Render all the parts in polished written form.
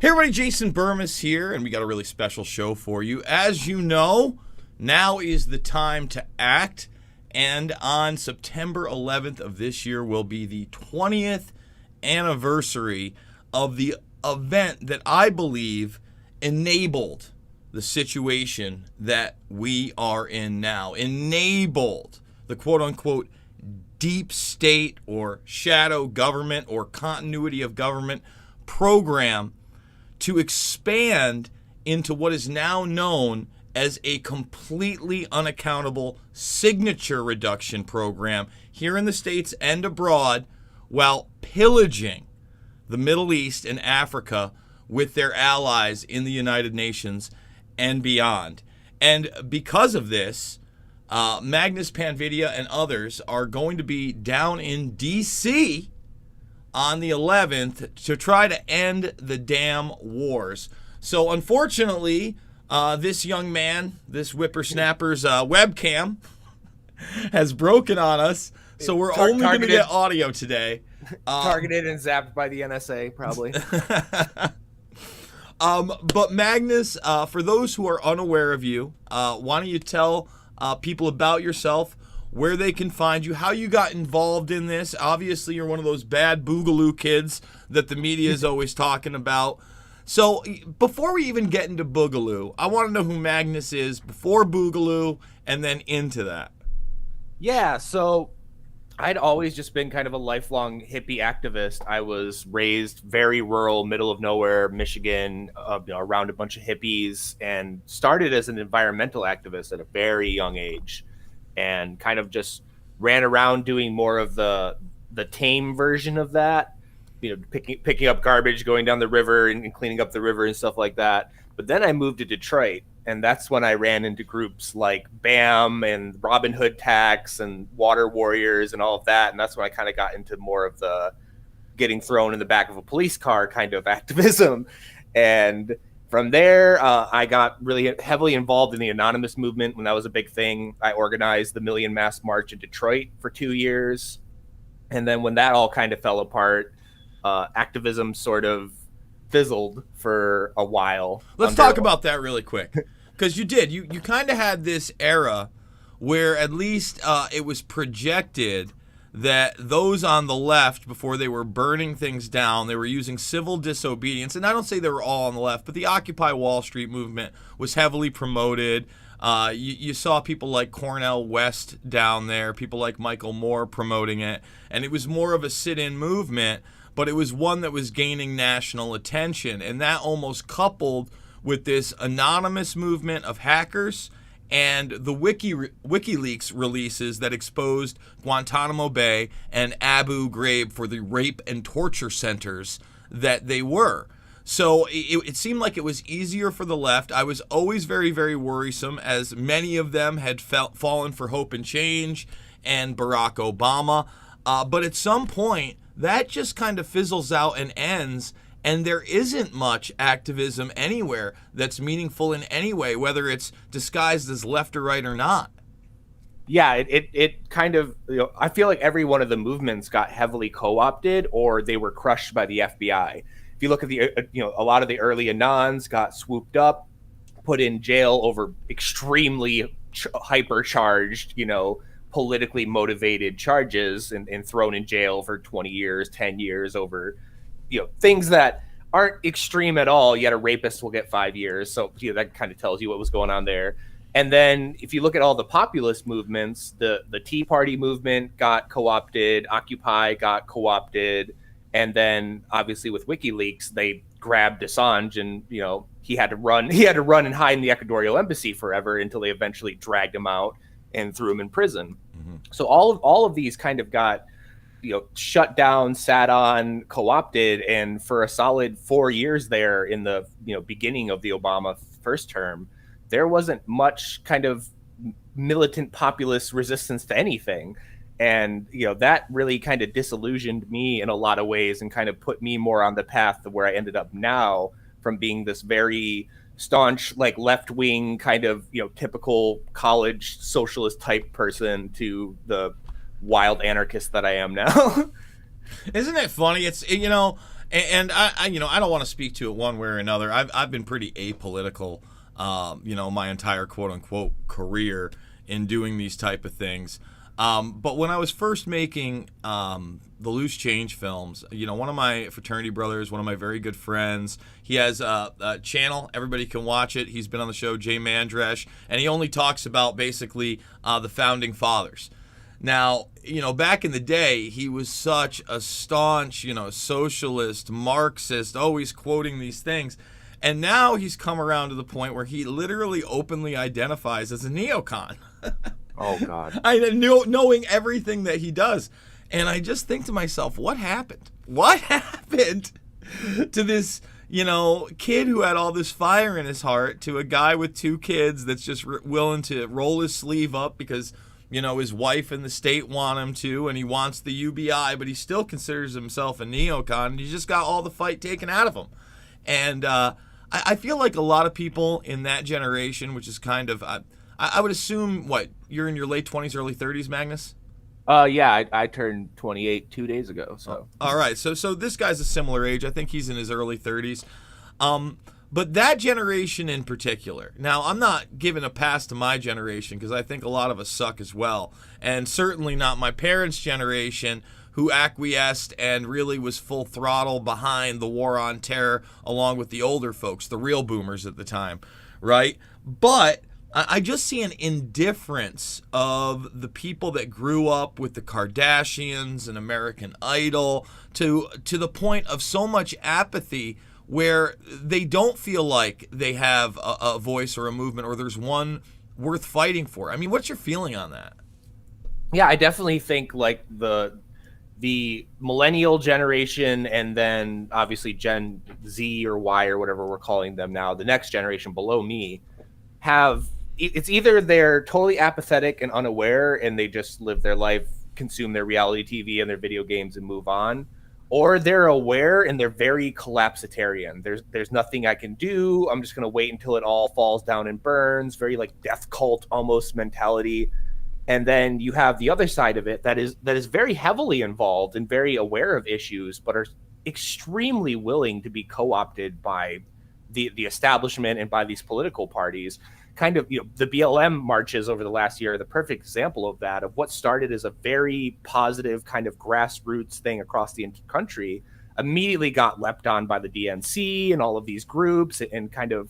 Hey everybody, Jason Burmis here, and we got a really special show for you. As you know, now is the time to act, and on September 11th of this year will be the 20th anniversary of the event that I believe enabled the situation that we are in now. Enabled the quote-unquote deep state or shadow government or continuity of government program to expand into what is now known as a completely unaccountable signature reduction program here in the States and abroad, while pillaging the Middle East and Africa with their allies in the United Nations and beyond. And because of this, Magnus and others are going to be down in D.C. on the 11th to try to end the damn wars. So unfortunately, this young man, this whippersnapper's webcam has broken on us, so we're only going to get audio today. Targeted and zapped by the NSA, probably. But Magnus, for those who are unaware of you, why don't you tell people about yourself, where they can find you, how you got involved in this. Obviously, you're one of those bad boogaloo kids that the media is always talking about. So before we even get into boogaloo, I want to know who Magnus is before boogaloo and then into that. Yeah, so I'd always just been kind of a lifelong hippie activist. I was raised very rural, middle of nowhere, Michigan, around a bunch of hippies, and started as an environmental activist at a very young age. And kind of just ran around doing more of the tame version of that, picking up garbage, going down the river and cleaning up the river and stuff like that. But then I moved to Detroit, and that's when I ran into groups like BAM and Robin Hood Tax and Water Warriors and all of that. And that's when I kind of got into more of the getting thrown in the back of a police car kind of activism. And from there, I got really heavily involved in the anonymous movement when that was a big thing. I organized the Million Mass March in Detroit for 2 years. And then when that all kind of fell apart, activism sort of fizzled for a while. Let's talk about that really quick. Because you did. You kind of had this era where at least it was projected that those on the left, before they were burning things down, they were using civil disobedience. And I don't say they were all on the left, but the Occupy Wall Street movement was heavily promoted. You saw people like Cornel West down there, people like Michael Moore promoting it. And it was more of a sit-in movement, but it was one that was gaining national attention. And that almost coupled with this anonymous movement of hackers and the WikiLeaks releases that exposed Guantanamo Bay and Abu Ghraib for the rape and torture centers that they were. So it seemed like it was easier for the left. I was always very, very worrisome, as many of them had fallen for Hope and Change and Barack Obama. But at some point, that just kind of fizzles out and ends, and there isn't much activism anywhere that's meaningful in any way, whether it's disguised as left or right or not. Yeah, it kind of, I feel like every one of the movements got heavily co-opted, or they were crushed by the FBI. If you look at the, a lot of the early Anons got swooped up, put in jail over extremely hypercharged, politically motivated charges, and thrown in jail for 20 years, 10 years over things that aren't extreme at all, yet a rapist will get 5 years. So that kind of tells you what was going on there. And then if you look at all the populist movements, the Tea Party movement got co-opted, Occupy got co-opted, and then obviously with WikiLeaks, they grabbed Assange, and he had to run and hide in the Ecuadorian embassy forever until they eventually dragged him out and threw him in prison. Mm-hmm. So all of these kind of got shut down, sat on, co-opted, and for a solid 4 years there in the beginning of the Obama first term, there wasn't much kind of militant populist resistance to anything. And that really kind of disillusioned me in a lot of ways, and kind of put me more on the path to where I ended up now, from being this very staunch, like left-wing kind of typical college socialist type person to the wild anarchist that I am now. Isn't it funny? It's And I I don't want to speak to it one way or another. I've been pretty apolitical, my entire quote unquote career in doing these type of things. But when I was first making the Loose Change films, one of my fraternity brothers, one of my very good friends, he has a channel. Everybody can watch it. He's been on the show, Jay Mandresh, and he only talks about basically the founding fathers. Now, back in the day, he was such a staunch, socialist, Marxist, always quoting these things. And now he's come around to the point where he literally openly identifies as a neocon. Oh, God. Knowing everything that he does. And I just think to myself, what happened? What happened to this, kid who had all this fire in his heart, to a guy with 2 kids that's just willing to roll his sleeve up because, his wife and the state want him to, and he wants the UBI, but he still considers himself a neocon, and he just got all the fight taken out of him. And I feel like a lot of people in that generation, which is kind of... I would assume, you're in your late 20s, early 30s, Magnus? Yeah, I turned 28 2 days ago. So all right, so this guy's a similar age. I think he's in his early 30s. But that generation in particular. Now, I'm not giving a pass to my generation because I think a lot of us suck as well, and certainly not my parents' generation, who acquiesced and really was full throttle behind the war on terror, along with the older folks, the real boomers at the time, right? But I just see an indifference of the people that grew up with the Kardashians and American Idol to the point of so much apathy where they don't feel like they have a voice or a movement or there's one worth fighting for. I mean, what's your feeling on that? Yeah, I definitely think like the millennial generation and then obviously Gen Z or Y or whatever we're calling them now, the next generation below me, it's either they're totally apathetic and unaware and they just live their life, consume their reality TV and their video games and move on, or they're aware and they're very collapsitarian. There's nothing I can do. I'm just going to wait until it all falls down and burns, very like death cult almost mentality. And then you have the other side of it that is very heavily involved and very aware of issues, but are extremely willing to be co-opted by the establishment and by these political parties. Kind of, the BLM marches over the last year are the perfect example of that, of what started as a very positive kind of grassroots thing across the country, immediately got leapt on by the DNC and all of these groups and kind of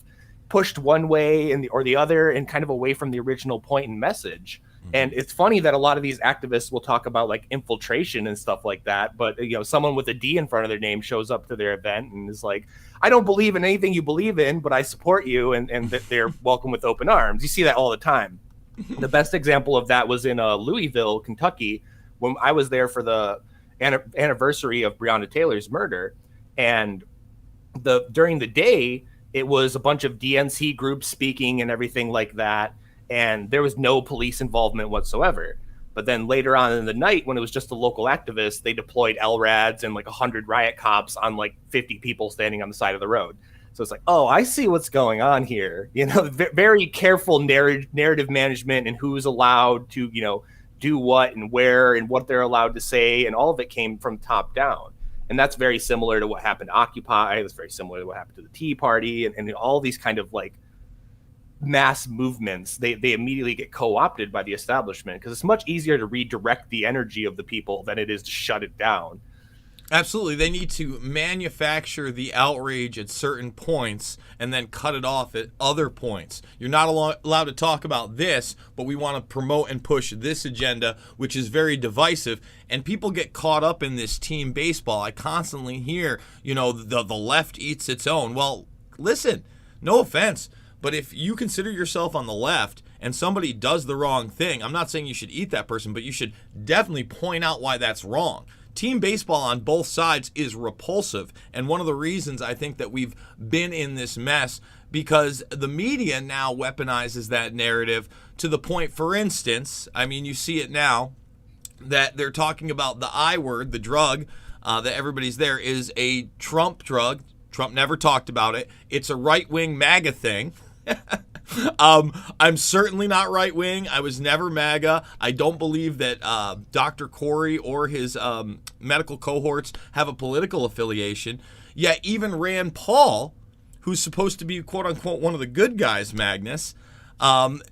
pushed one way or the other and kind of away from the original point and message. And it's funny that a lot of these activists will talk about like infiltration and stuff like that. But, someone with a D in front of their name shows up to their event and is like, I don't believe in anything you believe in, but I support you. And that they're welcome with open arms. You see that all the time. The best example of that was in Louisville, Kentucky, when I was there for the anniversary of Breonna Taylor's murder. And during the day, it was a bunch of DNC groups speaking and everything like that. And there was no police involvement whatsoever. But then later on in the night, when it was just the local activists, they deployed LRADs and like 100 riot cops on like 50 people standing on the side of the road. So it's like, oh, I see what's going on here. Very careful narrative management and who's allowed to, do what and where and what they're allowed to say. And all of it came from top down. And that's very similar to what happened to Occupy. That's very similar to what happened to the Tea Party and all these kind of like mass movements. They immediately get co-opted by the establishment because it's much easier to redirect the energy of the people than it is to shut it down. Absolutely. They need to manufacture the outrage at certain points and then cut it off at other points. You're not allowed to talk about this, but we want to promote and push this agenda, which is very divisive. And people get caught up in this team baseball. I constantly hear, the left eats its own. Well, listen, no offense, but if you consider yourself on the left and somebody does the wrong thing, I'm not saying you should eat that person, but you should definitely point out why that's wrong. Team baseball on both sides is repulsive, and one of the reasons I think that we've been in this mess because the media now weaponizes that narrative to the point, for instance, I mean, you see it now, that they're talking about the I word, the drug that everybody's there is a Trump drug. Trump never talked about it. It's a right-wing MAGA thing. I'm certainly not right wing. I was never MAGA. I don't believe that Dr. Corey or his medical cohorts have a political affiliation. Yet even Rand Paul, who's supposed to be quote unquote one of the good guys, Magnus,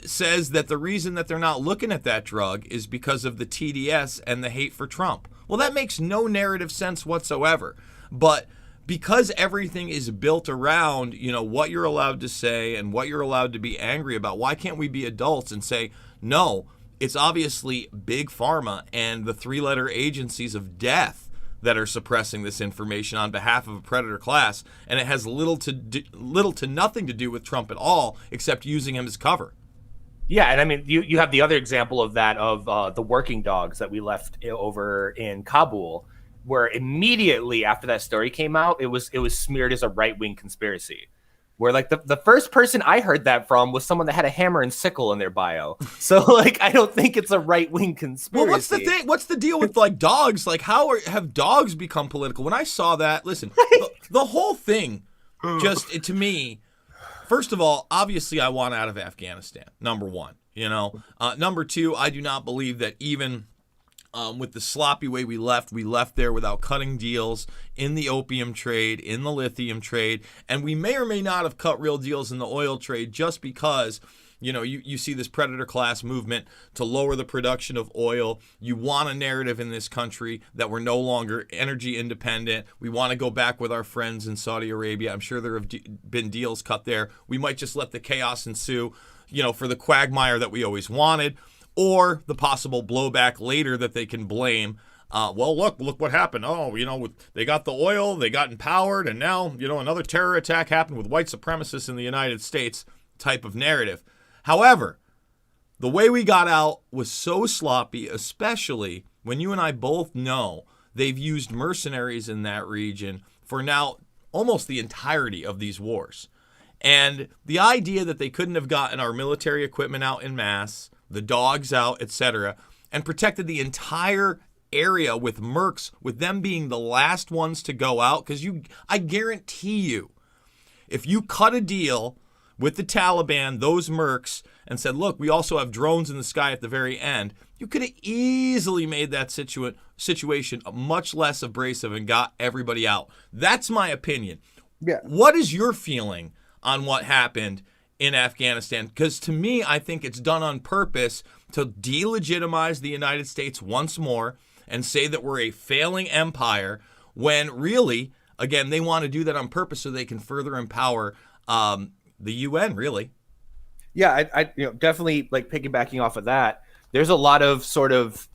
says that the reason that they're not looking at that drug is because of the TDS and the hate for Trump. Well, that makes no narrative sense whatsoever. But because everything is built around, what you're allowed to say and what you're allowed to be angry about, why can't we be adults and say, no, it's obviously Big Pharma and the three-letter agencies of death that are suppressing this information on behalf of a predator class, and it has little to nothing to do with Trump at all, except using him as cover. Yeah, and I mean, you have the other example of that, of the working dogs that we left over in Kabul, where immediately after that story came out, it was smeared as a right-wing conspiracy. Where like the first person I heard that from was someone that had a hammer and sickle in their bio. So like I don't think it's a right-wing conspiracy. Well, what's the thing? What's the deal with like dogs? Like have dogs become political? When I saw that, listen, the whole thing just to me, first of all, obviously I want out of Afghanistan. Number one, number two, I do not believe that even with the sloppy way we left there without cutting deals in the opium trade, in the lithium trade, and we may or may not have cut real deals in the oil trade just because, you see this predator class movement to lower the production of oil. You want a narrative in this country that we're no longer energy independent. We want to go back with our friends in Saudi Arabia. I'm sure there have been deals cut there. We might just let the chaos ensue, for the quagmire that we always wanted. Or the possible blowback later that they can blame. Look what happened. Oh, they got the oil, they got empowered, and now, another terror attack happened with white supremacists in the United States type of narrative. However, the way we got out was so sloppy, especially when you and I both know they've used mercenaries in that region for now almost the entirety of these wars. And the idea that they couldn't have gotten our military equipment out en masse, the dogs out, etc., and protected the entire area with mercs, with them being the last ones to go out, because I guarantee you, if you cut a deal with the Taliban, those mercs, and said, look, we also have drones in the sky at the very end, you could have easily made that situation much less abrasive and got everybody out. That's my opinion. Yeah. What is your feeling on what happened in Afghanistan? Because to me, I think it's done on purpose to delegitimize the United States once more and say that we're a failing empire, when really, again, they want to do that on purpose so they can further empower the UN, really. Yeah, I definitely, like, piggybacking off of that, there's a lot of sort of,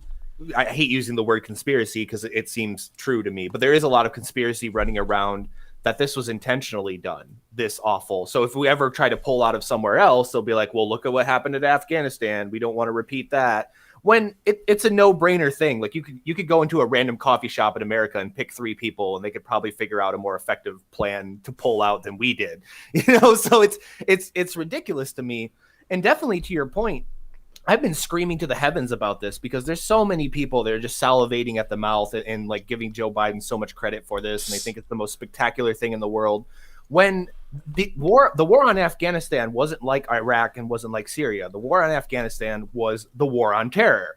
I hate using the word conspiracy because it seems true to me, but there is a lot of conspiracy running around that this was intentionally done, this awful. So if we ever try to pull out of somewhere else, they'll be like, well, look at what happened at Afghanistan. We don't want to repeat that. When it's a no-brainer thing. Like you could go into a random coffee shop in America and pick 3 people, and they could probably figure out a more effective plan to pull out than we did. So it's ridiculous to me. And definitely to your point, I've been screaming to the heavens about this because there's so many people that are just salivating at the mouth and like giving Joe Biden so much credit for this, and they think it's the most spectacular thing in the world. When the war on Afghanistan wasn't like Iraq and wasn't like Syria. The war on Afghanistan was the war on terror.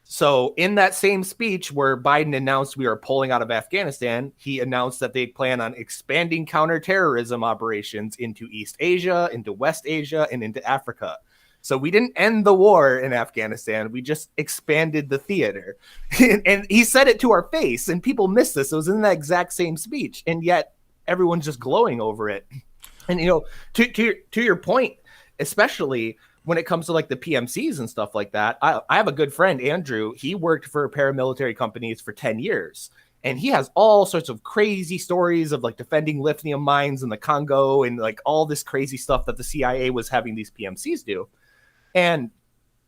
So in that same speech where Biden announced we are pulling out of Afghanistan, he announced that they plan on expanding counterterrorism operations into East Asia, into West Asia, and into Africa. So we didn't end the war in Afghanistan. We just expanded the theater. And he said it to our face, and people missed this. It was in that exact same speech. And yet everyone's just glowing over it. And, to your point, especially when it comes to like the PMCs and stuff like that, I have a good friend, Andrew. He worked for paramilitary companies for 10 years. And he has all sorts of crazy stories of like defending lithium mines in the Congo and like all this crazy stuff that the CIA was having these PMCs do. And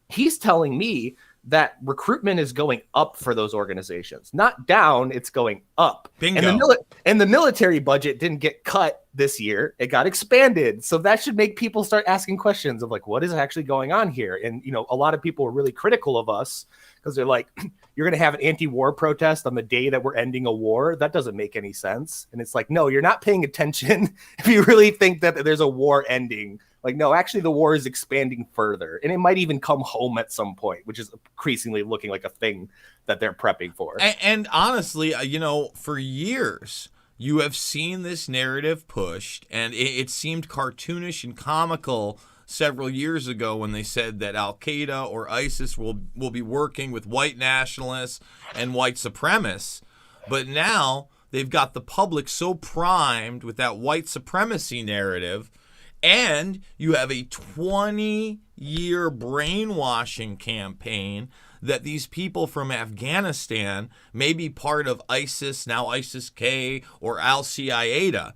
he's telling me that recruitment is going up for those organizations, not down. It's going up. Bingo. And the military budget didn't get cut this year. It got expanded. So that should make people start asking questions of like, what is actually going on here? And, a lot of people are really critical of us because they're like, you're going to have an anti-war protest on the day that we're ending a war. That doesn't make any sense. And it's like, no, you're not paying attention if you really think that there's a war ending Like, no, actually the war is expanding further, and it might even come home at some point, which is increasingly looking like a thing that they're prepping for. And honestly, for years, you have seen this narrative pushed, and it seemed cartoonish and comical several years ago when they said that Al-Qaeda or ISIS will be working with white nationalists and white supremacists. But now they've got the public so primed with that white supremacy narrative, and you have a 20-year brainwashing campaign that these people from Afghanistan may be part of ISIS, now ISIS-K, or Al-Qaeda.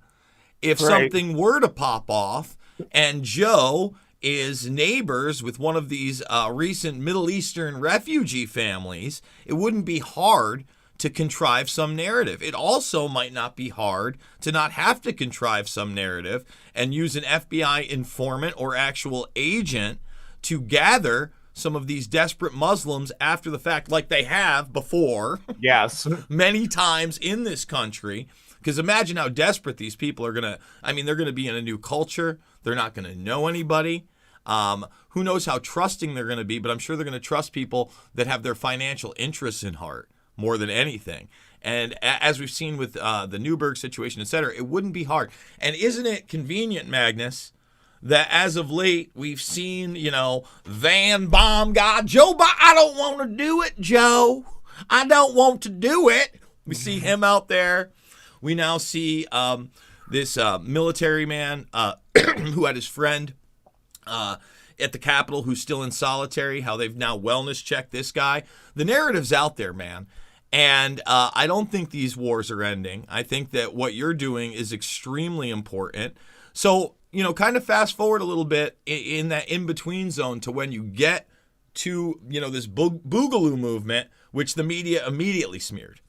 If something were to pop off and Joe is neighbors with one of these recent Middle Eastern refugee families, it wouldn't be hard to contrive some narrative. It also might not be hard to not have to contrive some narrative and use an FBI informant or actual agent to gather some of these desperate Muslims after the fact, like they have before. Yes. Many times in this country. Because imagine how desperate these people are they're going to be in a new culture. They're not going to know anybody. Who knows how trusting they're going to be, but I'm sure they're going to trust people that have their financial interests in heart more than anything. And as we've seen with the Newberg situation, et cetera, it wouldn't be hard. And isn't it convenient, Magnus, that as of late we've seen, van bomb guy, Joe Biden, I don't want to do it, Joe. I don't want to do it. We see him out there. We now see this military man who had his friend at the Capitol who's still in solitary, how they've now wellness checked this guy. The narrative's out there, man. And I don't think these wars are ending. I think that what you're doing is extremely important. So, kind of fast forward a little bit in that in-between zone to when you get to, this Boogaloo movement, which the media immediately smeared.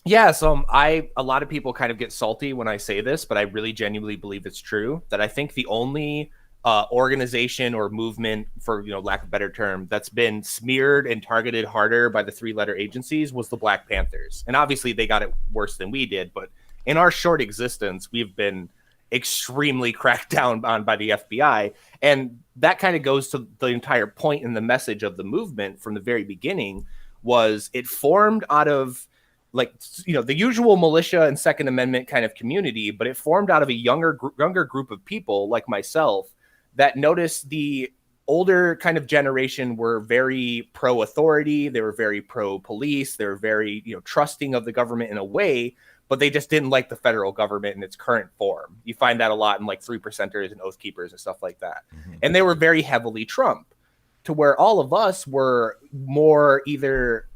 Yeah, so a lot of people kind of get salty when I say this, but I really genuinely believe it's true, that I think the only organization or movement, for lack of a better term, that's been smeared and targeted harder by the three-letter agencies was the Black Panthers. And obviously they got it worse than we did, but in our short existence, we've been extremely cracked down on by the FBI. And that kind of goes to the entire point in the message of the movement from the very beginning, was it formed out of the usual militia and Second Amendment kind of community, but it formed out of a younger group of people like myself that noticed the older kind of generation were very pro-authority. They were very pro-police. They were very, trusting of the government in a way, but they just didn't like the federal government in its current form. You find that a lot in 3%ers and Oath Keepers and stuff like that. Mm-hmm. And they were very heavily Trump, to where all of us were more either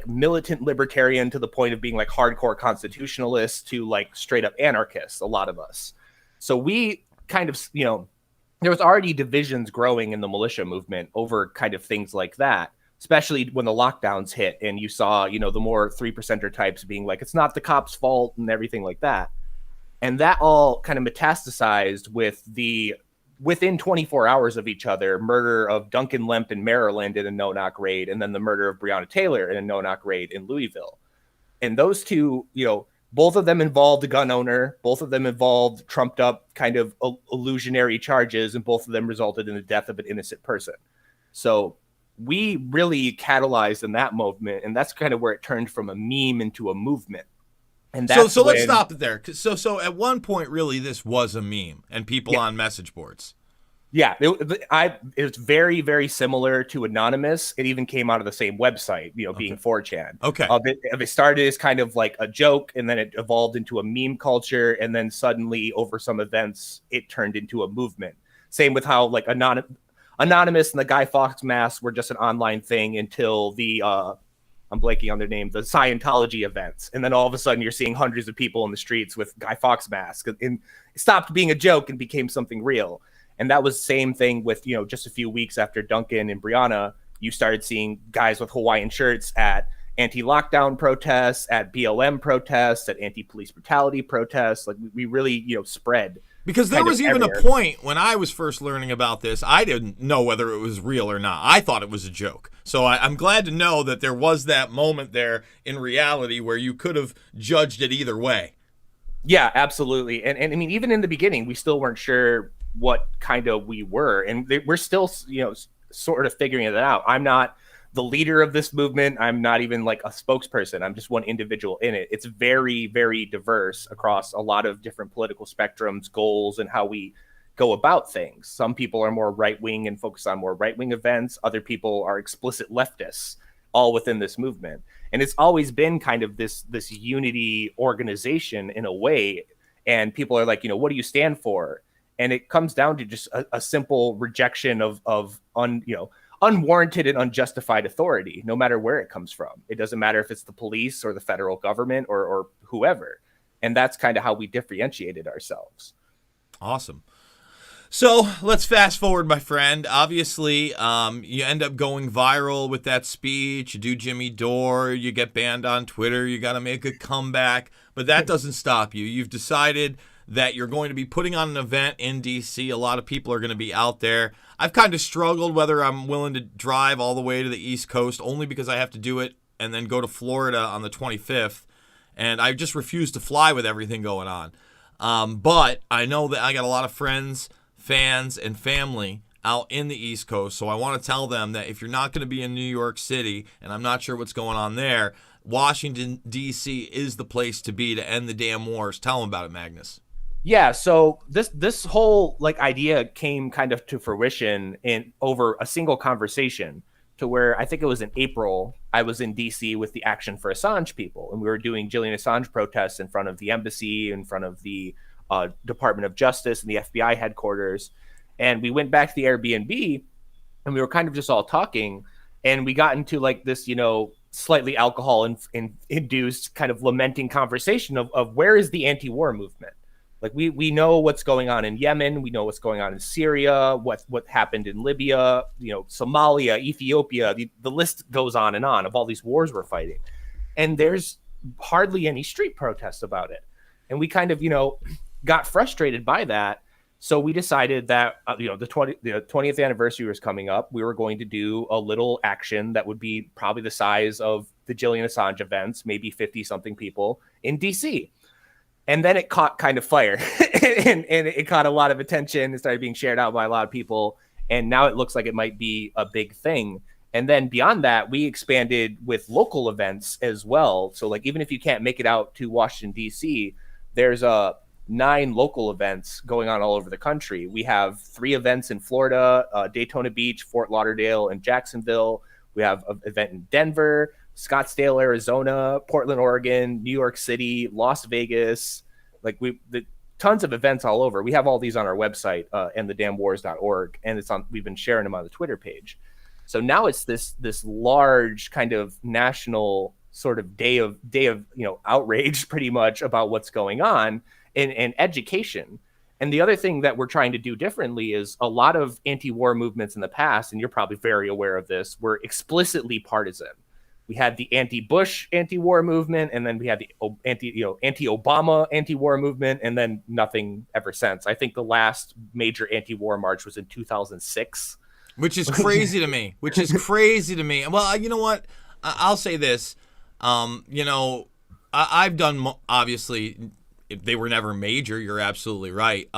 militant libertarian to the point of being hardcore constitutionalists to straight up anarchists, a lot of us. So we kind of, there was already divisions growing in the militia movement over kind of things like that, especially when the lockdowns hit and you saw, the more 3%er types being it's not the cops' fault and everything like that. And that all kind of metastasized with the, within 24 hours of each other, murder of Duncan Lemp in Maryland in a no-knock raid, and then the murder of Breonna Taylor in a no-knock raid in Louisville. And those two, both of them involved a gun owner, both of them involved trumped up kind of illusionary charges, and both of them resulted in the death of an innocent person. So we really catalyzed in that movement, and that's kind of where it turned from a meme into a movement. And that's so let's stop it there. So at one point, really, this was a meme, and people on message boards. Yeah, it's very, very similar to Anonymous. It even came out of the same website, being 4chan. Okay. It started as kind of a joke, and then it evolved into a meme culture, and then suddenly, over some events, it turned into a movement. Same with how Anonymous and the Guy Fawkes masks were just an online thing until the I'm blanking on their name, the Scientology events. And then all of a sudden you're seeing hundreds of people in the streets with Guy Fawkes masks, and it stopped being a joke and became something real. And that was the same thing with, just a few weeks after Duncan and Breonna, you started seeing guys with Hawaiian shirts at anti-lockdown protests, at BLM protests, at anti-police brutality protests. We really, spread. Because there was even a point when I was first learning about this, I didn't know whether it was real or not. I thought it was a joke. So I'm glad to know that there was that moment there in reality where you could have judged it either way. Yeah, absolutely. And I mean, even in the beginning, we still weren't sure what kind of we were, and we're still, sort of figuring it out. I'm not the leader of this movement. I'm not even like a spokesperson. I'm just one individual in it. It's very, very diverse across a lot of different political spectrums, goals, and how we go about things. Some people are more right wing and focus on more right wing events. Other people are explicit leftists, all within this movement. And it's always been kind of this unity organization in a way. And people are like, what do you stand for? And it comes down to just a simple rejection of unwarranted and unjustified authority, no matter where it comes from. It doesn't matter if it's the police or the federal government or whoever. And that's kind of how we differentiated ourselves. Awesome. So let's fast forward, my friend. Obviously, you end up going viral with that speech. You do Jimmy Dore. You get banned on Twitter. You got to make a comeback. But that doesn't stop you. You've decided that you're going to be putting on an event in D.C. A lot of people are going to be out there. I've kind of struggled whether I'm willing to drive all the way to the East Coast, only because I have to do it and then go to Florida on the 25th. And I just refuse to fly with everything going on. But I know that I got a lot of friends, fans, and family out in the East Coast. So I want to tell them that if you're not going to be in New York City, and I'm not sure what's going on there, Washington, D.C. is the place to be to end the damn wars. Tell them about it, Magnus. Yeah, so this whole idea came kind of to fruition in over a single conversation, to where I think it was in April, I was in DC with the Action for Assange people, and we were doing Julian Assange protests in front of the embassy, in front of the Department of Justice and the FBI headquarters. And we went back to the Airbnb, and we were kind of just all talking, and we got into this, slightly alcohol induced kind of lamenting conversation of where is the anti-war movement? We know what's going on in Yemen. We know what's going on in Syria, what happened in Libya, Somalia, Ethiopia. The list goes on and on of all these wars we're fighting. And there's hardly any street protests about it. And we kind of, got frustrated by that. So we decided that, the 20th anniversary was coming up. We were going to do a little action that would be probably the size of the Julian Assange events, maybe 50 something people in DC. And then it caught kind of fire and it caught a lot of attention. It started being shared out by a lot of people. And now it looks like it might be a big thing. And then beyond that, we expanded with local events as well. So even if you can't make it out to Washington, D.C., there's 9 local events going on all over the country. We have 3 events in Florida, Daytona Beach, Fort Lauderdale, and Jacksonville. We have an event in Denver, Scottsdale, Arizona, Portland, Oregon, New York City, Las Vegas. Tons of events all over. We have all these on our website, endthedamnwars.org, and we've been sharing them on the Twitter page. So now it's this large kind of national sort of day of outrage, pretty much, about what's going on and education. And the other thing that we're trying to do differently is a lot of anti-war movements in the past, and you're probably very aware of this, were explicitly partisan. We had the anti-Bush anti-war movement, and then we had the anti-Obama anti-war movement, and then nothing ever since. I think the last major anti-war march was in 2006. Which is crazy to me. Well, you know what? I'll say this. I've done, obviously, they were never major. You're absolutely right.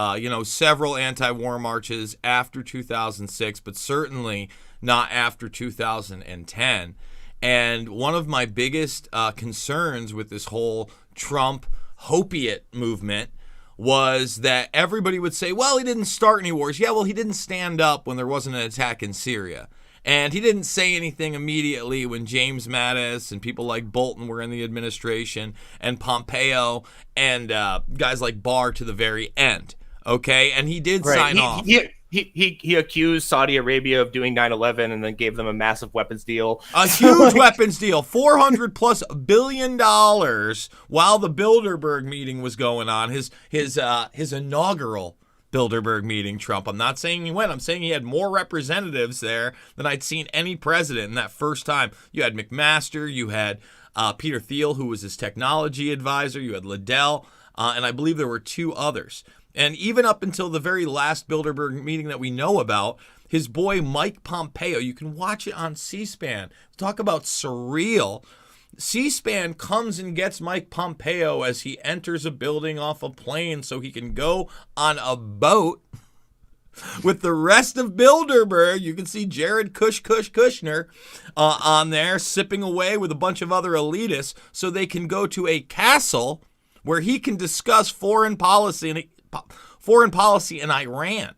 Several anti-war marches after 2006, but certainly not after 2010. And one of my biggest concerns with this whole Trump Hopiate movement was that everybody would say, well, he didn't start any wars. Yeah, well, he didn't stand up when there wasn't an attack in Syria. And he didn't say anything immediately when James Mattis and people like Bolton were in the administration, and Pompeo and guys like Barr to the very end. Okay? And he did sign off. He accused Saudi Arabia of doing 9/11 and then gave them a massive weapons deal. A huge weapons deal, $400+ billion, while the Bilderberg meeting was going on. His inaugural Bilderberg meeting, Trump. I'm not saying he went. I'm saying he had more representatives there than I'd seen any president in that first time. You had McMaster, you had Peter Thiel, who was his technology advisor, you had Liddell, and I believe there were 2 others. And even up until the very last Bilderberg meeting that we know about, his boy Mike Pompeo, you can watch it on C-SPAN. Talk about surreal. C-SPAN comes and gets Mike Pompeo as he enters a building off a plane so he can go on a boat with the rest of Bilderberg. You can see Jared Kushner on there sipping away with a bunch of other elitists so they can go to a castle where he can discuss foreign policy in Iran.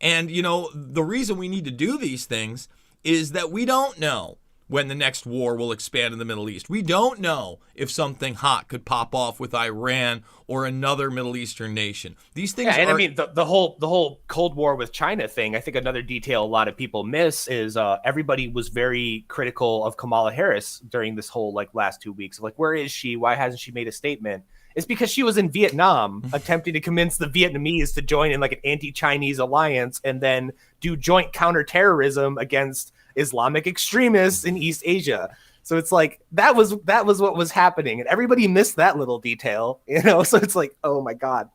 And, you know, the reason we need to do these things is that we don't know when the next war will expand in the Middle East. We don't know if something hot could pop off with Iran or another Middle Eastern nation. These things I mean, the whole Cold War with China thing, I think another detail a lot of people miss is everybody was very critical of Kamala Harris during this whole last 2 weeks. Like, where is she? Why hasn't she made a statement? It's because she was in Vietnam attempting to convince the Vietnamese to join in an anti-Chinese alliance and then do joint counterterrorism against Islamic extremists in East Asia. So it's that was what was happening, and everybody missed that little detail, so it's oh my God.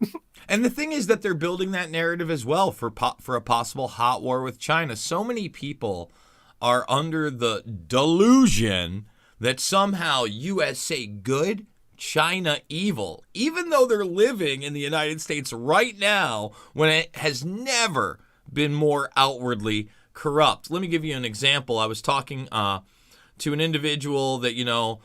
And the thing is that they're building that narrative as well for a possible hot war with China. So many people are under the delusion that somehow USA good, China evil, even though they're living in the United States right now when it has never been more outwardly corrupt. Let me give you an example. I was talking to an individual that,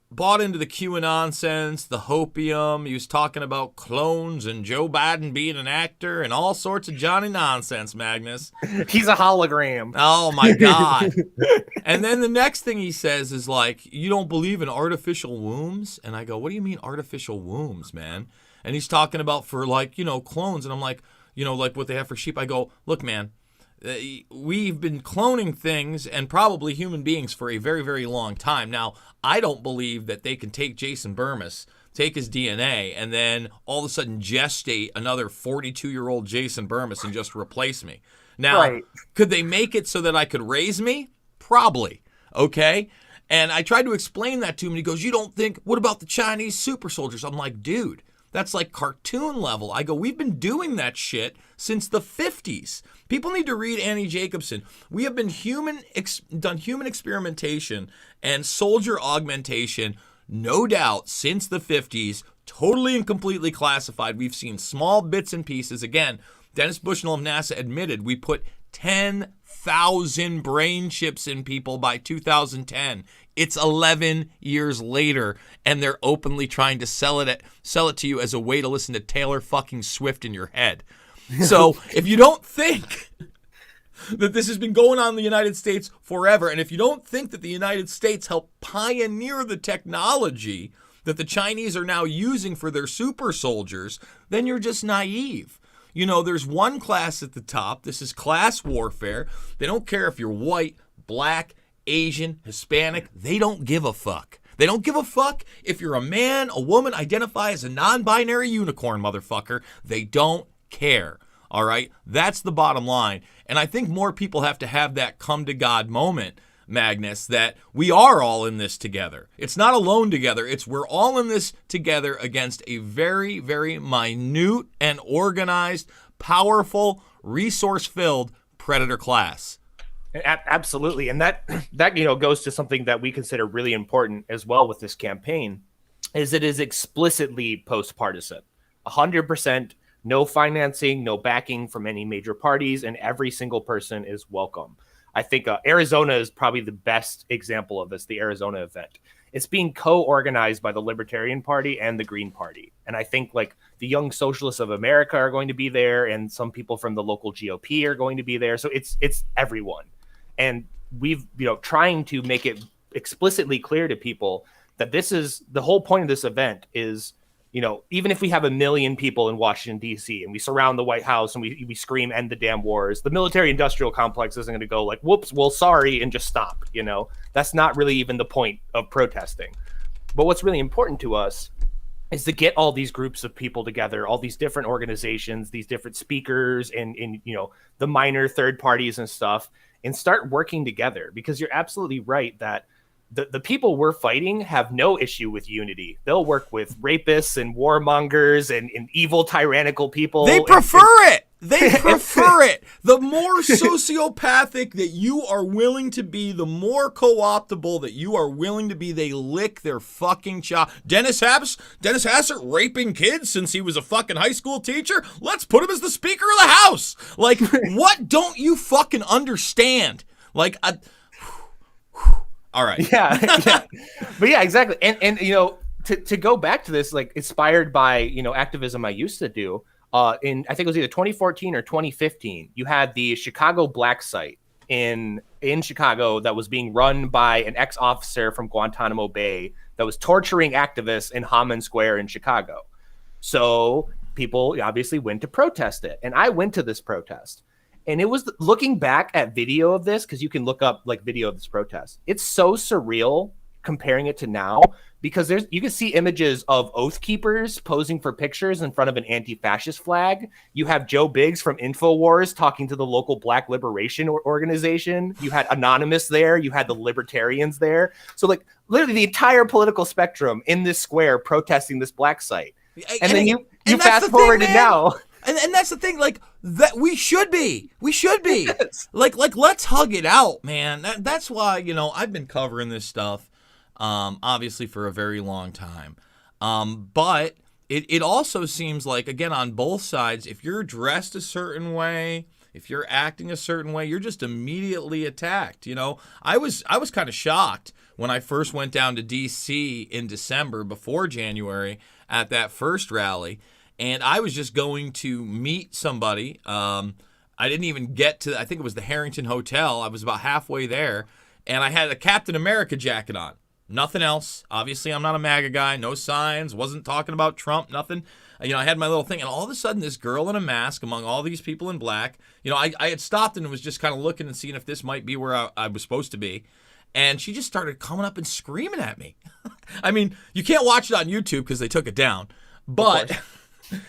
bought into the QAnon sense, the hopium. He was talking about clones and Joe Biden being an actor and all sorts of Johnny nonsense, Magnus. He's a hologram. Oh, my God. And then the next thing he says is you don't believe in artificial wombs? And I go, what do you mean artificial wombs, man? And he's talking about for clones. And I'm like what they have for sheep. I go, look, man, we've been cloning things and probably human beings for a very, very long time. Now, I don't believe that they can take Jason Burmis, take his DNA, and then all of a sudden gestate another 42-year-old Jason Burmis and just replace me. Now, right. Could they make it so that I could raise me? Probably. Okay? And I tried to explain that to him, and he goes, you don't think, what about the Chinese super soldiers? I'm like, dude, that's cartoon level. I go, we've been doing that shit since the 50s. People need to read Annie Jacobson. We have been done human experimentation and soldier augmentation, no doubt, since the 50s, totally and completely classified. We've seen small bits and pieces. Again, Dennis Bushnell of NASA admitted we put 10,000 brain chips in people by 2010. It's 11 years later, and they're openly trying to sell it to you as a way to listen to Taylor fucking Swift in your head. So if you don't think that this has been going on in the United States forever, and if you don't think that the United States helped pioneer the technology that the Chinese are now using for their super soldiers, then you're just naive. There's one class at the top. This is class warfare. They don't care if you're white, black, Asian, Hispanic. They don't give a fuck. They don't give a fuck if you're a man, a woman, identify as a non-binary unicorn, motherfucker. They don't care. All right? That's the bottom line. And I think more people have to have that come to God moment, Magnus, that we are all in this together. It's not alone together. It's we're all in this together against a very, very minute and organized, powerful, resource-filled predator class. Absolutely. And that goes to something that we consider really important as well with this campaign, is it is explicitly post-partisan. 100%, no financing, no backing from any major parties, and every single person is welcome. I think Arizona is probably the best example of this, the Arizona event. It's being co-organized by the Libertarian Party and the Green Party. And I think the Young Socialists of America are going to be there, and some people from the local GOP are going to be there. So it's everyone. And we've, trying to make it explicitly clear to people that this is the whole point of this event is, even if we have 1 million people in Washington, D.C., and we surround the White House and we scream, end the damn wars, the military industrial complex isn't going to go whoops, well, sorry, and just stop. That's not really even the point of protesting. But what's really important to us is to get all these groups of people together, all these different organizations, these different speakers and the minor third parties and stuff, and start working together, because you're absolutely right that the people we're fighting have no issue with unity. They'll work with rapists and warmongers and evil tyrannical people. They prefer it. They prefer it. The more sociopathic that you are willing to be, the more co-optable that you are willing to be, they lick their fucking chops. Dennis Hassert raping kids since he was a fucking high school teacher? Let's put him as the Speaker of the House. Like, what don't you fucking understand? Like, all right. Yeah. But yeah, exactly. And you know, to go back to this, like, inspired by, you know, activism I used to do, in I think it was either 2014 or 2015, you had the Chicago Black Site in Chicago that was being run by an ex-officer from Guantanamo Bay that was torturing activists in Hammond Square in Chicago. So people obviously went to protest it, and I went to this protest. And it was, looking back at video of this, because you can look up like video of this protest, it's so surreal comparing it to now, because you can see images of Oath Keepers posing for pictures in front of an anti-fascist flag. You have Joe Biggs from InfoWars talking to the local Black Liberation Organization. You had Anonymous there. You had the Libertarians there. So like literally the entire political spectrum in this square protesting this black site. And then you fast forward to now. And that's the thing, like, that we should be. Yes. Like let's hug it out, man. That's why, you know, I've been covering this stuff, obviously for a very long time. But it also seems like, again, on both sides, if you're dressed a certain way, if you're acting a certain way, you're just immediately attacked. You know, I was kind of shocked when I first went down to D.C. in December before January at that first rally. And I was just going to meet somebody. I didn't even get to, I think it was the Harrington Hotel. I was about halfway there. And I had a Captain America jacket on. Nothing else. Obviously, I'm not a MAGA guy. No signs. Wasn't talking about Trump. Nothing. You know, I had my little thing. And all of a sudden, this girl in a mask among all these people in black. You know, I had stopped and was just kind of looking and seeing if this might be where I was supposed to be. And she just started coming up and screaming at me. I mean, you can't watch it on YouTube because they took it down. But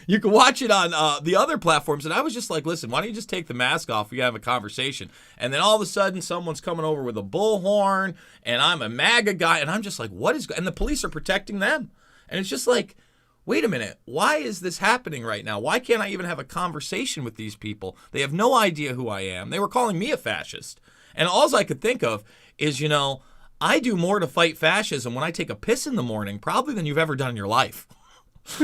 you can watch it on the other platforms. And I was just like, listen, why don't you just take the mask off? We have a conversation. And then all of a sudden, someone's coming over with a bullhorn, and I'm a MAGA guy. And I'm just like, what is, and the police are protecting them. And it's just like, wait a minute, why is this happening right now? Why can't I even have a conversation with these people? They have no idea who I am. They were calling me a fascist. And all I could think of is, you know, I do more to fight fascism when I take a piss in the morning, probably than you've ever done in your life.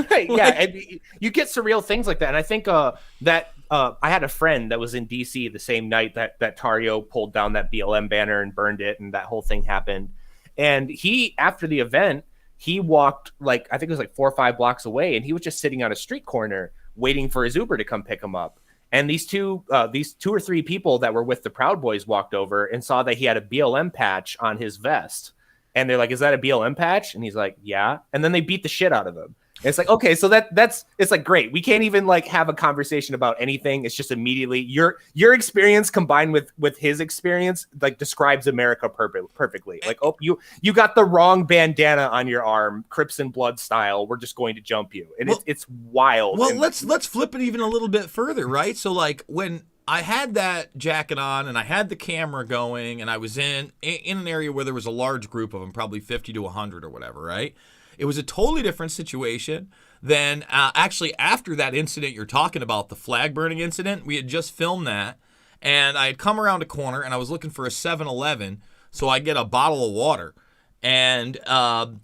Right, yeah, and you get surreal things like that. And I think that I had a friend that was in D.C. the same night that Tario pulled down that BLM banner and burned it, and that whole thing happened. And he, after the event, he walked, like, I think it was like 4 or 5 blocks away, and he was just sitting on a street corner waiting for his Uber to come pick him up. And these two or three people that were with the Proud Boys walked over and saw that he had a BLM patch on his vest. And they're like, "Is that a BLM patch?" And he's like, "Yeah." And then they beat the shit out of him. It's like, okay, so that's it's like, great. We can't even like have a conversation about anything. It's just immediately your experience combined with his experience like describes America perfectly. Like, oh, you got the wrong bandana on your arm, Crips and Blood style. We're just going to jump you, and it's wild. Well, let's flip it even a little bit further, right? So like when I had that jacket on and I had the camera going and I was in an area where there was a large group of them, probably 50 to 100 or whatever, right? It was a totally different situation than actually after that incident you're talking about, the flag burning incident. We had just filmed that, and I had come around a corner, and I was looking for a 7-Eleven, so I get a bottle of water. And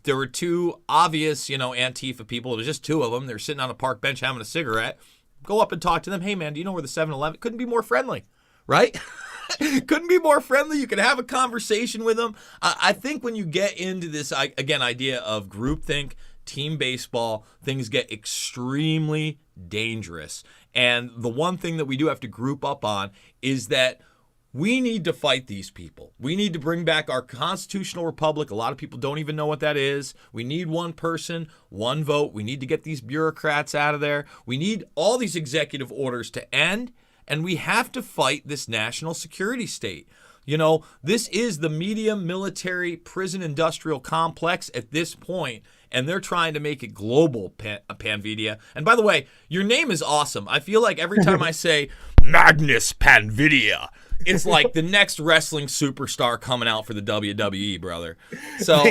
there were two obvious, you know, Antifa people. It was just two of them. They're sitting on a park bench having a cigarette. Go up and talk to them. "Hey, man, do you know where the 7-Eleven?" Couldn't be more friendly, right? Couldn't be more friendly. You can have a conversation with them. I think when you get into this, again, idea of groupthink, team baseball, things get extremely dangerous. And the one thing that we do have to group up on is that we need to fight these people. We need to bring back our constitutional republic. A lot of people don't even know what that is. We need one person, one vote. We need to get these bureaucrats out of there. We need all these executive orders to end. And we have to fight this national security state. You know, this is the medium military prison industrial complex at this point, and they're trying to make it global, Panvidia. And by the way, your name is awesome. I feel like every time I say Magnus Panvidia, it's like the next wrestling superstar coming out for the WWE, brother. So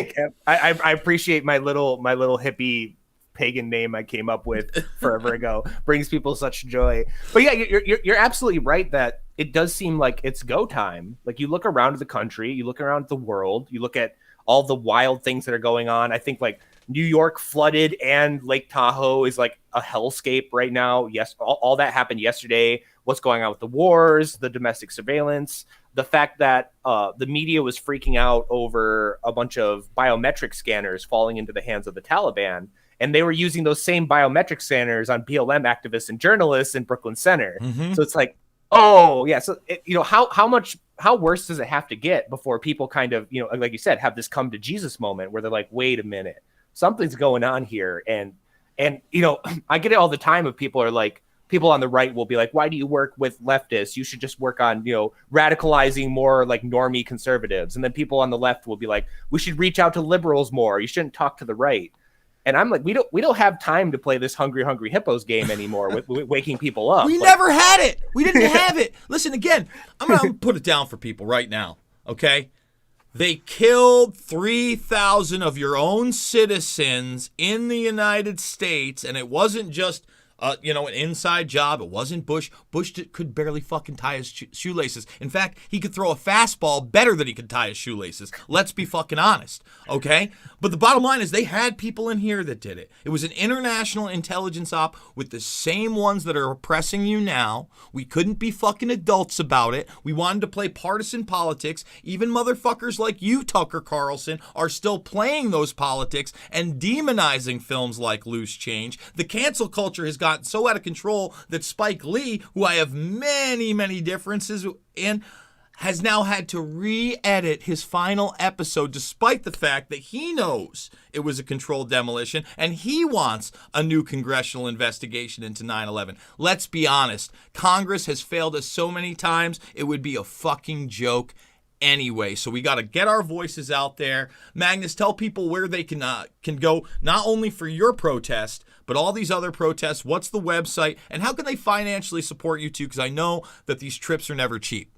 I appreciate my little hippie pagan name I came up with forever ago. Brings people such joy. But yeah, you're absolutely right that it does seem like it's go time. Like, you look around the country, you look around the world, you look at all the wild things that are going on. I think like New York flooded and Lake Tahoe is like a hellscape right now. Yes, all that happened yesterday. What's going on with the wars, the domestic surveillance, the fact that the media was freaking out over a bunch of biometric scanners falling into the hands of the Taliban. And they were using those same biometric scanners on BLM activists and journalists in Brooklyn Center. Mm-hmm. So it's like, oh yeah. So how worse does it have to get before people kind of, like you said, have this come to Jesus moment where they're like, wait a minute, something's going on here. And I get it all the time of people on the right will be like, why do you work with leftists? You should just work on, radicalizing more like normie conservatives. And then people on the left will be like, we should reach out to liberals more. You shouldn't talk to the right. And I'm like, we don't have time to play this hungry hippos game anymore with waking people up. We never had it. We didn't have it. Listen, again, I'm gonna put it down for people right now. Okay, they killed 3,000 of your own citizens in the United States, and it wasn't just an inside job. It wasn't Bush. Bush could barely fucking tie his shoelaces. In fact, he could throw a fastball better than he could tie his shoelaces. Let's be fucking honest, okay? But the bottom line is they had people in here that did it. It was an international intelligence op with the same ones that are oppressing you now. We couldn't be fucking adults about it. We wanted to play partisan politics. Even motherfuckers like you, Tucker Carlson, are still playing those politics and demonizing films like Loose Change. The cancel culture has gotten so out of control that Spike Lee, who I have many, many differences in, has now had to re-edit his final episode despite the fact that he knows it was a controlled demolition and he wants a new congressional investigation into 9/11. Let's be honest. Congress has failed us so many times, it would be a fucking joke anyway. So we got to get our voices out there. Magnus, tell people where they can go, not only for your protest, but all these other protests. What's the website, and how can they financially support you too? Because I know that these trips are never cheap.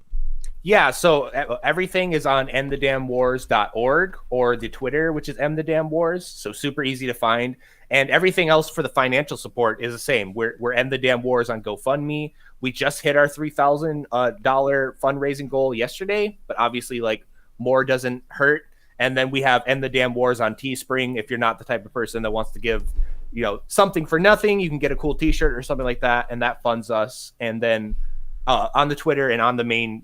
Yeah, so everything is on endthedamnwars.org or the Twitter, which is endthedamnwars. So super easy to find. And everything else for the financial support is the same. We're End the Damn Wars on GoFundMe. We just hit our $3,000 fundraising goal yesterday, but obviously like more doesn't hurt. And then we have End the Damn Wars on Teespring. If you're not the type of person that wants to give, something for nothing, you can get a cool T-shirt or something like that, and that funds us. And then on the Twitter and on the main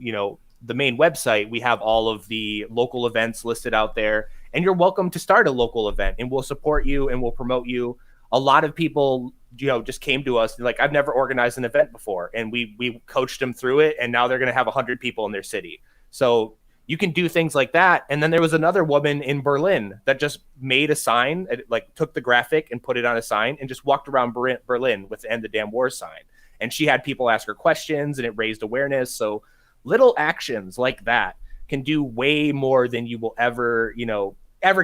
website, we have all of the local events listed out there, and you're welcome to start a local event, and we'll support you and we'll promote you. A lot of people, just came to us like, I've never organized an event before, and we coached them through it, and now they're going to have 100 people in their city. So you can do things like that. And then there was another woman in Berlin that just made a sign, like took the graphic and put it on a sign and just walked around Berlin with the End the Damn War sign. And she had people ask her questions, and it raised awareness. So little actions like that can do way more than you will ever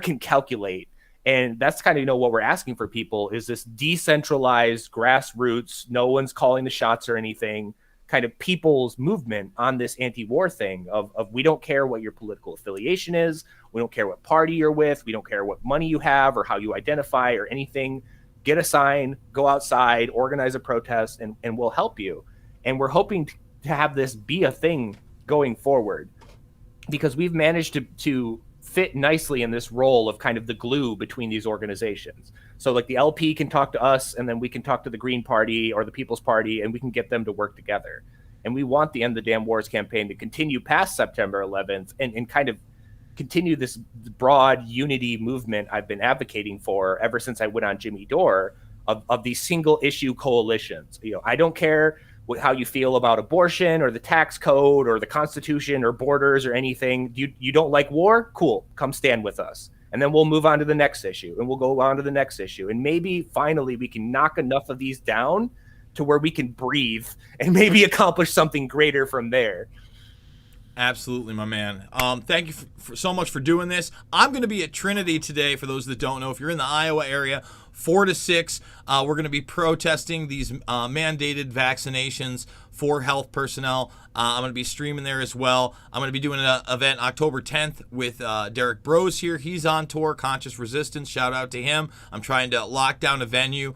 can calculate. And that's kind of, what we're asking for people is this decentralized grassroots, no one's calling the shots or anything, kind of people's movement on this anti-war thing of we don't care what your political affiliation is. We don't care what party you're with. We don't care what money you have or how you identify or anything. Get a sign, go outside, organize a protest, and we'll help you. And we're hoping to have this be a thing going forward, because we've managed to fit nicely in this role of kind of the glue between these organizations. So like the LP can talk to us, and then we can talk to the Green Party or the People's Party, and we can get them to work together. And we want the End the Damn Wars campaign to continue past September 11th and kind of continue this broad unity movement I've been advocating for ever since I went on Jimmy Dore of these single issue coalitions. I don't care how you feel about abortion or the tax code or the Constitution or borders or anything. You don't like war? Cool. Come stand with us. And then we'll move on to the next issue, and we'll go on to the next issue. And maybe finally we can knock enough of these down to where we can breathe and maybe accomplish something greater from there. Absolutely, my man. Thank you so much for doing this. I'm going to be at Trinity today, for those that don't know. If you're in the Iowa area, 4 to 6, we're going to be protesting these mandated vaccinations for health personnel. I'm going to be streaming there as well. I'm going to be doing an event October 10th with Derek Bros here. He's on tour, Conscious Resistance. Shout out to him. I'm trying to lock down a venue.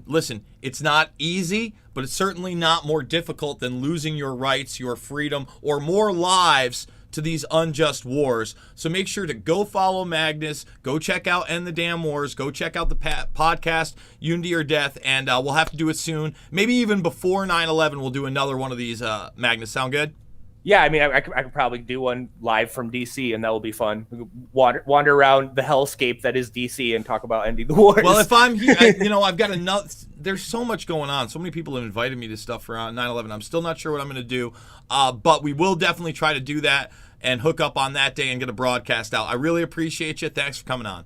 Listen, it's not easy, but it's certainly not more difficult than losing your rights, your freedom, or more lives to these unjust wars. So make sure to go follow Magnus, go check out End the Damn Wars, go check out the podcast Unity or Death, and we'll have to do it soon. Maybe even before 9/11 we'll do another one of these. Magnus, sound good? Yeah, I mean, I could probably do one live from DC, and that will be fun. Wander around the hellscape that is DC and talk about ending the wars. Well, if I'm here, I've got enough. There's so much going on. So many people have invited me to stuff for 9/11. I'm still not sure what I'm going to do, but we will definitely try to do that and hook up on that day and get a broadcast out. I really appreciate you. Thanks for coming on.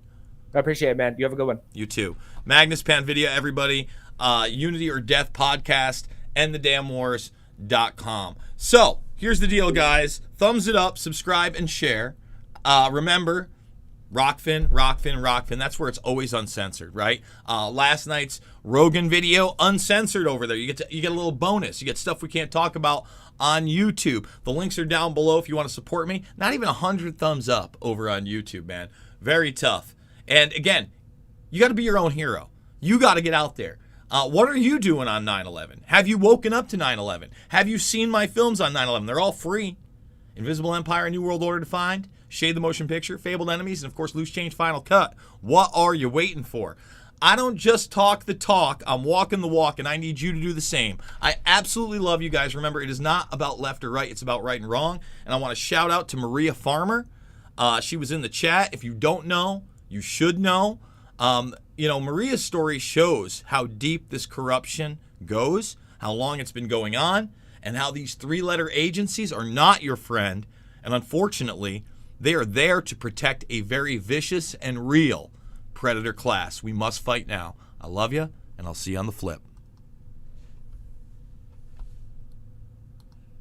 I appreciate it, man. You have a good one. You too. Magnus Panvidya, everybody. Unity or Death podcast, endthedamnwars.com. So, here's the deal, guys. Thumbs it up, subscribe, and share. Remember, Rockfin. That's where it's always uncensored, right? Last night's Rogan video, uncensored over there. You get a little bonus. You get stuff we can't talk about on YouTube. The links are down below if you want to support me. Not even 100 thumbs up over on YouTube, man. Very tough. And again, you got to be your own hero. You got to get out there. What are you doing on 9/11? Have you woken up to 9/11? Have you seen my films on 9/11? They're all free. Invisible Empire, New World Order Defined, Shade the Motion Picture, Fabled Enemies, and of course Loose Change Final Cut. What are you waiting for? I don't just talk the talk, I'm walking the walk, and I need you to do the same. I absolutely love you guys. Remember, it is not about left or right, it's about right and wrong. And I want to shout out to Maria Farmer. She was in the chat. If you don't know, you should know. Maria's story shows how deep this corruption goes, how long it's been going on, and how these three-letter agencies are not your friend. And unfortunately, they are there to protect a very vicious and real predator class. We must fight now. I love you, and I'll see you on the flip.